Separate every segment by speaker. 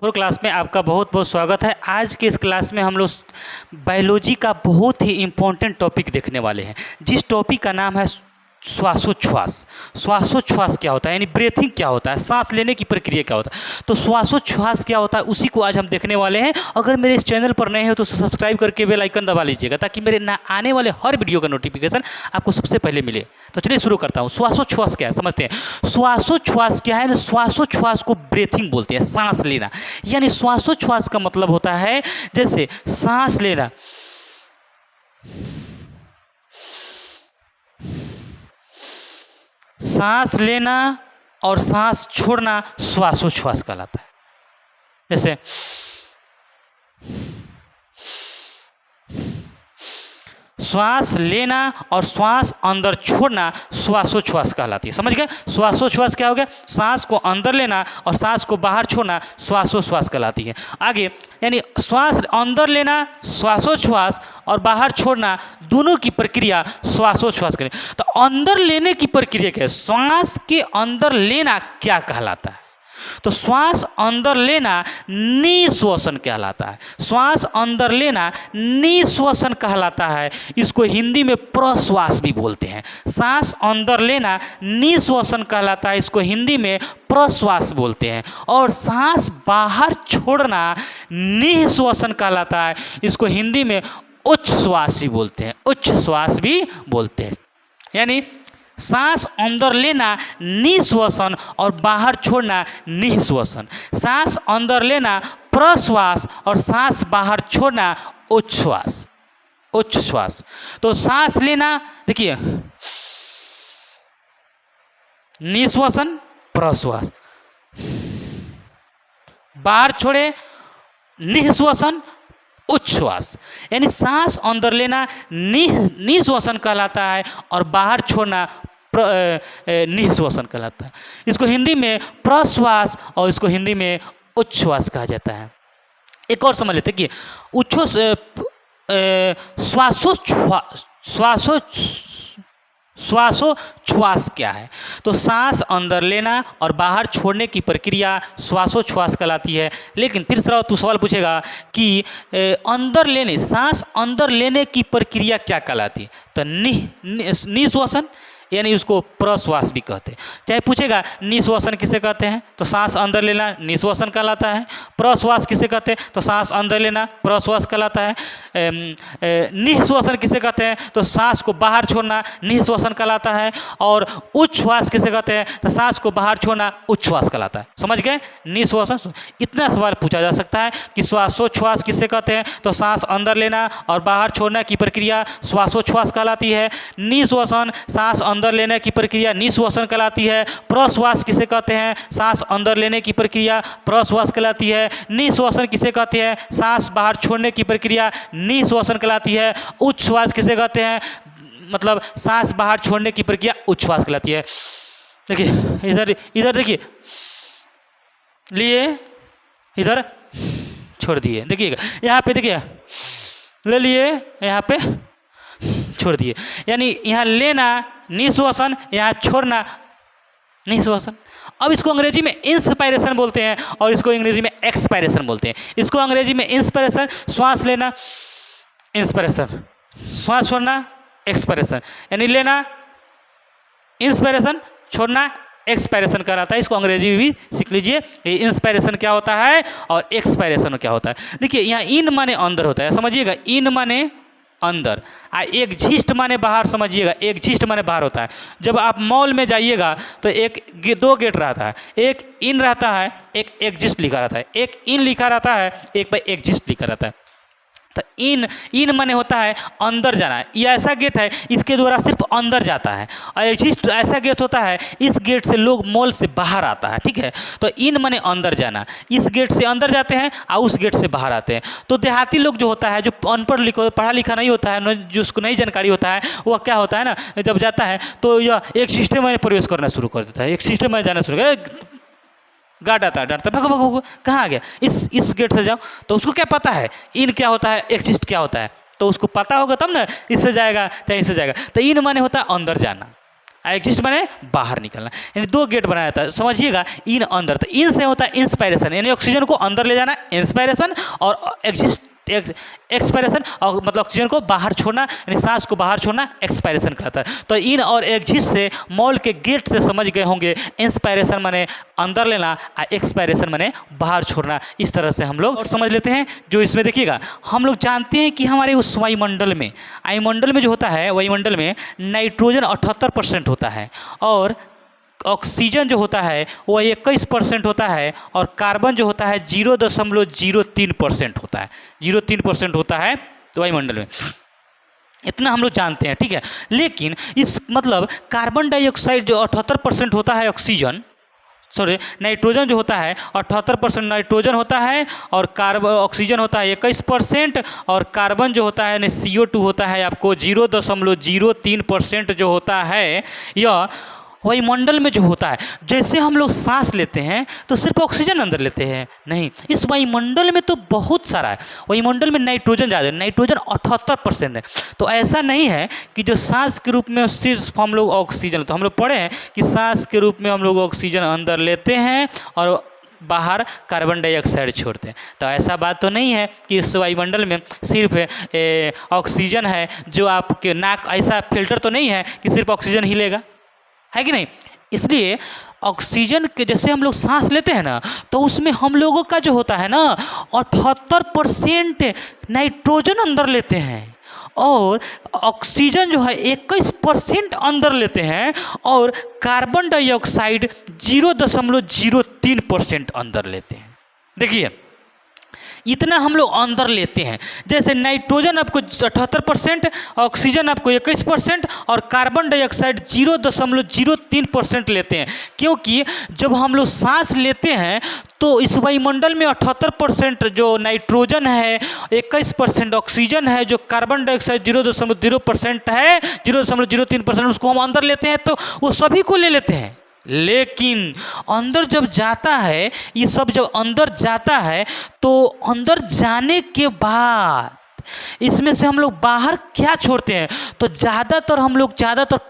Speaker 1: Four class में आपका बहुत बहुत स्वागत है। आज के इस क्लास में हम लोग बायोलॉजी का बहुत ही इम्पोर्टेंट टॉपिक देखने वाले हैं, जिस टॉपिक का नाम है श्वासोच्छ्वास। श्वासोच्छ्वास क्या होता है, यानी ब्रीथिंग क्या होता है, सांस लेने की प्रक्रिया क्या होता है। तो श्वासोच्छ्वास क्या होता है उसी को आज हम देखने वाले हैं। अगर मेरे इस चैनल पर नए हो तो सब्सक्राइब करके बेल आइकन दबा लीजिएगा, ताकि मेरे आने वाले हर वीडियो का नोटिफिकेशन आपको सबसे पहले मिले। तो चलिए शुरू करता हूँ। श्वासोच्छ्वास क्या है समझते हैं। श्वासोच्छ्वास क्या है ना, श्वासोच्छ्वास को ब्रीथिंग बोलते हैं, सांस लेना। यानी श्वासोच्छ्वास का मतलब होता है जैसे सांस लेना, सांस लेना और सांस छोड़ना श्वासोच्छ्वास कहलाता है। जैसे श्वास लेना और श्वास अंदर छोड़ना श्वासोच्छ्वास कहलाती है। समझ गए। श्वासोच्छ्वास क्या हो गया, सांस को अंदर लेना और सांस को बाहर छोड़ना श्वासोच्छ्वास कहलाती है। आगे यानी श्वास अंदर लेना श्वासोच्छ्वास और बाहर छोड़ना दोनों की प्रक्रिया श्वासोच्छ्वास करें। तो अंदर लेने की प्रक्रिया क्या है, श्वास के अंदर लेना क्या कहलाता है। तो श्वास अंदर लेना निश्वसन कहलाता है। श्वास अंदर लेना निश्वसन कहलाता है। इसको हिंदी में प्रश्वास भी बोलते हैं। सांस अंदर लेना निश्वसन कहलाता है, इसको हिंदी में प्रश्वास बोलते हैं। और सांस बाहर छोड़ना निश्वसन कहलाता है, इसको हिंदी में उच्छ्वास भी बोलते हैं। उच्छ्वास भी बोलते हैं। यानी सांस अंदर लेना निश्वसन और बाहर छोड़ना निश्वसन। सांस अंदर लेना प्रश्वास और सांस बाहर छोड़ना उच्छ्वास। उच्छ्वास तो सांस लेना देखिए निश्वसन प्रश्वास, बाहर छोड़े निश्वसन उच्छ्वास। यानी सांस अंदर लेना निश्वसन कहलाता है और बाहर छोड़ना निश्वसन कहलाता है। इसको हिंदी में प्रश्वास और इसको हिंदी में उच्छ्वास कहा जाता है। एक और समझ लेते कि श्वासोच्छ्वास क्या है। तो सांस अंदर लेना और बाहर छोड़ने की प्रक्रिया श्वासोच्छ्वास कहलाती है। लेकिन फिर सवाल पूछेगा कि अंदर लेने, सांस अंदर लेने की प्रक्रिया क्या कहलाती है। तो निश्वसन यानी उसको प्रश्वास भी कहते हैं। चाहे पूछेगा निश्वसन किसे कहते हैं, तो सांस अंदर लेना निश्वसन कहलाता है। प्रश्वास किसे कहते हैं, तो सांस अंदर लेना प्रश्वास कहलाता है। निश्वसन किसे कहते हैं, तो सांस को बाहर छोड़ना निश्वसन कहलाता है। और उच्छ्वास किसे कहते हैं, तो सांस को बाहर छोड़ना उच्छ्वास कहलाता है। समझ गए। निश्वसन, इतना सवाल पूछा जा सकता है कि श्वासोच्छ्वास किसे कहते हैं, तो सांस अंदर लेना और बाहर छोड़ने की प्रक्रिया श्वासोच्छ्वास कहलाती है। निश्वसन सांस अंदर लेने की प्रक्रिया निश्वसन कहलाती है। प्रश्वास किसे कहते हैं, सांस अंदर लेने की प्रक्रिया प्रश्वास कहलाती है। निश्वसन किसे कहते हैं, सांस बाहर छोड़ने की प्रक्रिया निश्वसन कहलाती है। उच्छ्वास किसे कहते हैं, मतलब सांस बाहर छोड़ने की प्रक्रिया उच्छ्वास कहलाती है। देखिए इधर इधर देखिए, लिए इधर छोड़ दिए। देखिएगा यहाँ पे, देखिए ले लिए यहाँ पे छोड़ दिए। यानी यहाँ लेना निश्वसन, यहाँ छोड़ना निश्वसन। अब इसको अंग्रेजी में इंस्पायरेशन बोलते हैं और इसको अंग्रेजी में एक्सपायरेशन बोलते हैं। इसको अंग्रेजी में इंस्पायरेशन श्वास लेना, इंस्पायरेशन श्वास छोड़ना एक्सपायरेशन। यानी लेना इंस्पायरेशन, छोड़ना एक्सपायरेशन कराता है। इसको अंग्रेजी भी सीख लीजिए, इंस्पायरेशन क्या होता है और एक्सपायरेशन क्या होता है। देखिए यहाँ इन माने अंदर होता है, समझिएगा। इन माने अंदर, एग्जिस्ट माने बाहर, समझिएगा। एग्जिस्ट माने बाहर होता है। जब आप मॉल में जाइएगा तो दो गेट रहता है, एक इन रहता है, एक एग्जिस्ट लिखा रहता है। एक इन लिखा रहता है, एक पे एग्जिस्ट लिखा रहता है। तो इन माने होता है अंदर जाना। ये ऐसा गेट है, इसके द्वारा सिर्फ अंदर जाता है। और एग्जिस्ट ऐसा गेट होता है, इस गेट से लोग मॉल से बाहर आता है। ठीक है। तो इन माने अंदर जाना, इस गेट से अंदर जाते हैं और उस गेट से बाहर आते हैं। तो देहाती लोग जो होता है, जो अनपढ़ पढ़ा लिखा नहीं होता है, जिसको नहीं जानकारी होता है, वह क्या होता है ना, जब जाता है तो यह एक सिस्टम में प्रवेश करना शुरू कर देता है। एक सिस्टम में जाना शुरू कर, गार्ड आता है, डरता है, भगो भगो भगो, कहाँ आ गया, इस गेट से जाओ। तो उसको क्या पता है इन क्या होता है, एक्सिस्ट क्या होता है। तो उसको पता होगा तब ना इससे जाएगा चाहे इससे जाएगा। तो इन माने होता है अंदर जाना, एग्जिस्ट माने बाहर निकलना, यानी 2 गेट बनाया था, समझिएगा। इन अंदर, तो इन से होता है इंस्पायरेशन, यानी ऑक्सीजन को अंदर ले जाना इंस्पायरेशन, और एग्जिस्ट एक्सपायरेशन, और मतलब ऑक्सीजन को बाहर छोड़ना, यानी सांस को बाहर छोड़ना एक्सपायरेशन कहलाता है। तो इन और एग्जिस्ट से मॉल के गेट से समझ गए होंगे, इंस्पायरेशन माने अंदर लेना और एक्सपायरेशन माने बाहर छोड़ना। इस तरह से हम लोग और समझ लेते हैं। जो इसमें देखिएगा, हम लोग जानते हैं कि हमारे उस वायुमंडल में, वायुमंडल में जो होता है, वायुमंडल में नाइट्रोजन 78% होता है, और ऑक्सीजन जो होता है वो 21% होता है, और कार्बन जो होता है 0.03% होता है, 0.3% होता है तो वायुमंडल में। इतना हम लोग जानते हैं, ठीक है। लेकिन इस मतलब कार्बन डाइऑक्साइड जो 78% होता है, ऑक्सीजन सॉरी नाइट्रोजन जो होता है 78% नाइट्रोजन होता है, और ऑक्सीजन होता है 21%, और कार्बन जो होता है यानी CO2 होता है आपको 0.03% जो होता है। यह वायुमंडल में जो होता है, जैसे हम लोग सांस लेते हैं तो सिर्फ ऑक्सीजन अंदर लेते हैं, नहीं, इस वायुमंडल में तो बहुत सारा है। वायुमंडल में नाइट्रोजन ज़्यादा है, नाइट्रोजन 78% है। तो ऐसा नहीं है कि जो सांस के रूप में सिर्फ हम लोग ऑक्सीजन, तो हम लोग पढ़े हैं कि सांस के रूप में हम लोग ऑक्सीजन अंदर लेते हैं और बाहर कार्बन डाइऑक्साइड छोड़ते हैं। तो ऐसा बात तो नहीं है कि इस वायुमंडल में सिर्फ ऑक्सीजन है, जो आपके नाक, ऐसा फिल्टर तो नहीं है कि सिर्फ ऑक्सीजन ही लेगा, है कि नहीं। इसलिए ऑक्सीजन के जैसे हम लोग सांस लेते हैं ना, तो उसमें हम लोगों का जो होता है ना 78% नाइट्रोजन अंदर लेते हैं, और ऑक्सीजन जो है 21% अंदर लेते हैं, और कार्बन डाइऑक्साइड 0.03% अंदर लेते हैं। देखिए इतना हम लोग अंदर लेते हैं। जैसे नाइट्रोजन आपको 78%, ऑक्सीजन आपको 21%, और कार्बन डाइऑक्साइड 0.03% लेते हैं। क्योंकि जब हम लोग सांस लेते हैं तो इस वायुमंडल में 78% जो नाइट्रोजन है, 21% ऑक्सीजन है, जो कार्बन डाइऑक्साइड 0.0% है, 0.03% उसको हम अंदर लेते हैं, तो वो सभी को ले लेते हैं। लेकिन अंदर जब जाता है, ये सब जब अंदर जाता है, तो अंदर जाने के बाद इसमें से हम लोग बाहर क्या छोड़ते हैं, तो ज़्यादातर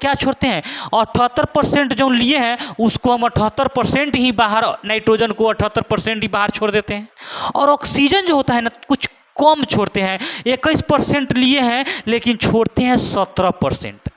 Speaker 1: क्या छोड़ते हैं, 78% जो लिए हैं उसको हम 78% ही बाहर, नाइट्रोजन को 78% ही बाहर छोड़ देते हैं। और ऑक्सीजन जो होता है ना, कुछ कम छोड़ते हैं, 21% लिए हैं लेकिन छोड़ते हैं 17%।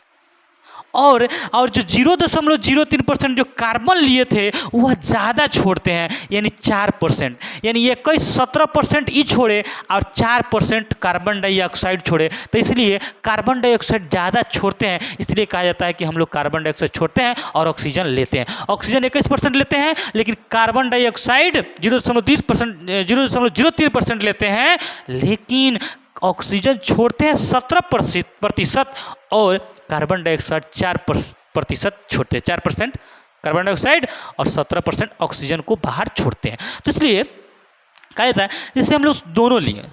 Speaker 1: और जो 0.03% जो कार्बन लिए थे वह ज़्यादा छोड़ते हैं, यानी 4%, यानी 17% ही छोड़े और 4% कार्बन डाइऑक्साइड छोड़े। तो इसलिए कार्बन डाइऑक्साइड ज़्यादा छोड़ते हैं, इसलिए कहा जाता है कि हम लोग कार्बन डाइऑक्साइड छोड़ते हैं और ऑक्सीजन लेते हैं। ऑक्सीजन 21% लेते हैं, लेकिन कार्बन डाइऑक्साइड 0.03% लेते हैं, लेकिन ऑक्सीजन छोड़ते हैं 17%, और कार्बन डाइऑक्साइड 4% छोड़ते हैं। 4% कार्बन डाइऑक्साइड और 17% ऑक्सीजन को बाहर छोड़ते हैं। तो इसलिए कहा जाता है जैसे हम लोग दोनों लिए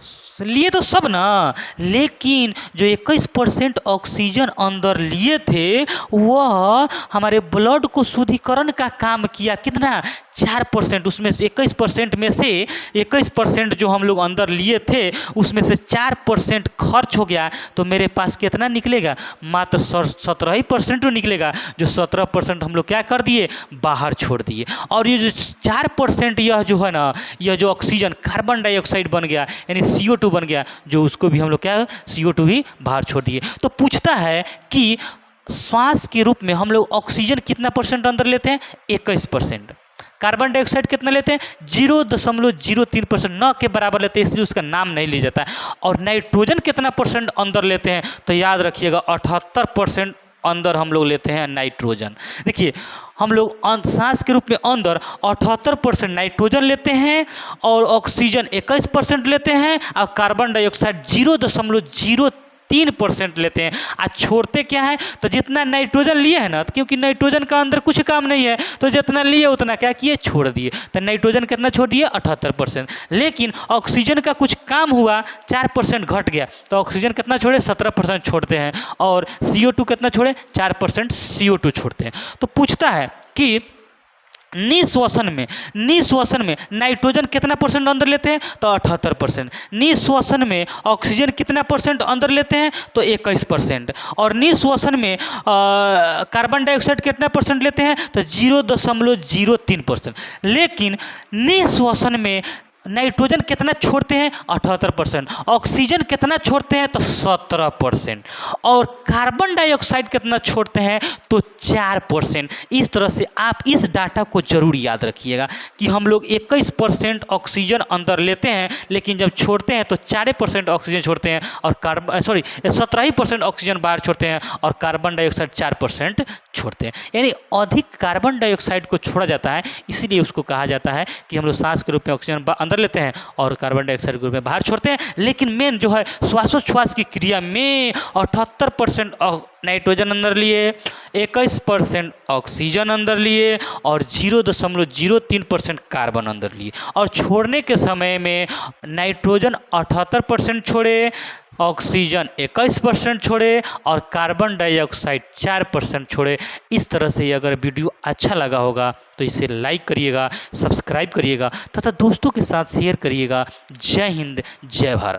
Speaker 1: तो सब ना, लेकिन जो 21% ऑक्सीजन अंदर लिए थे वह हमारे ब्लड को शुद्धिकरण का काम किया। कितना? 4%। उसमें से 21% में से 21% जो हम लोग अंदर लिए थे उसमें से 4% खर्च हो गया, तो मेरे पास कितना निकलेगा? मात्र 17% निकलेगा, जो 17% हम लोग क्या कर दिए? बाहर छोड़ दिए। और ये जो 4% यह जो है ना, यह जो ऑक्सीजन कार्बन डाइऑक्साइड बन गया, यानी CO2 बन गया, जो उसको भी हम लोग क्या, CO2 भी बाहर छोड़ दिए। तो पूछता है कि श्वास के रूप में हम लोग ऑक्सीजन कितना % अंदर लेते हैं? 21%। कार्बन डाइऑक्साइड कितना लेते हैं? 0.03%, न के बराबर लेते हैं, इसलिए उसका नाम नहीं लिया जाता है। और नाइट्रोजन कितना % अंदर लेते हैं? तो याद रखिएगा 78% अंदर हम लोग लेते हैं नाइट्रोजन। देखिए हम लोग सांस के रूप में अंदर 78% नाइट्रोजन लेते हैं, और ऑक्सीजन 21% लेते हैं, और कार्बन डाइऑक्साइड 0.03% लेते हैं। आज छोड़ते क्या है? तो जितना नाइट्रोजन लिए है ना, क्योंकि नाइट्रोजन का अंदर कुछ काम नहीं है, तो जितना लिए उतना क्या किए? छोड़ दिए। तो नाइट्रोजन कितना छोड़ दिए? 78%। लेकिन ऑक्सीजन का कुछ काम हुआ, 4% घट गया, तो ऑक्सीजन कितना छोड़े? 17% छोड़ते हैं। और CO2 कितना छोड़े? 4% CO2 छोड़ते हैं। तो पूछता है कि निःश्वसन में नाइट्रोजन कितना परसेंट अंदर लेते हैं तो 78%। निःश्वसन में ऑक्सीजन कितना परसेंट अंदर लेते हैं तो 21%। और निःश्वसन में कार्बन डाइऑक्साइड कितना परसेंट लेते हैं तो 0.03%। लेकिन निःश्वसन में नाइट्रोजन कितना छोड़ते हैं 78%, ऑक्सीजन कितना छोड़ते हैं तो 17%, और कार्बन डाइऑक्साइड कितना छोड़ते हैं तो 4%। इस तरह से आप इस डाटा को जरूर याद रखिएगा कि हम लोग 21% ऑक्सीजन अंदर लेते हैं, लेकिन जब छोड़ते हैं तो 4% ऑक्सीजन छोड़ते हैं, और 17% ऑक्सीजन बाहर छोड़ते हैं, और कार्बन डाइऑक्साइड 4% छोड़ते हैं। यानी अधिक कार्बन डाइऑक्साइड को छोड़ा जाता है, इसीलिए उसको कहा जाता है कि हम लोग सांस के रूप में ऑक्सीजन अंदर लेते हैं और कार्बन डाइऑक्साइड के रूप में बाहर छोड़ते हैं। लेकिन मेन जो है श्वासोच्छ्वास की क्रिया में 78% नाइट्रोजन अंदर लिए, 21% ऑक्सीजन अंदर लिए, और 0.03% कार्बन अंदर लिए। और छोड़ने के समय में नाइट्रोजन 78% छोड़े, ऑक्सीजन 21% छोड़े, और कार्बन डाइऑक्साइड 4% छोड़े। इस तरह से अगर वीडियो अच्छा लगा होगा तो इसे लाइक करिएगा, सब्सक्राइब करिएगा तथा दोस्तों के साथ शेयर करिएगा। जय हिंद, जय भारत।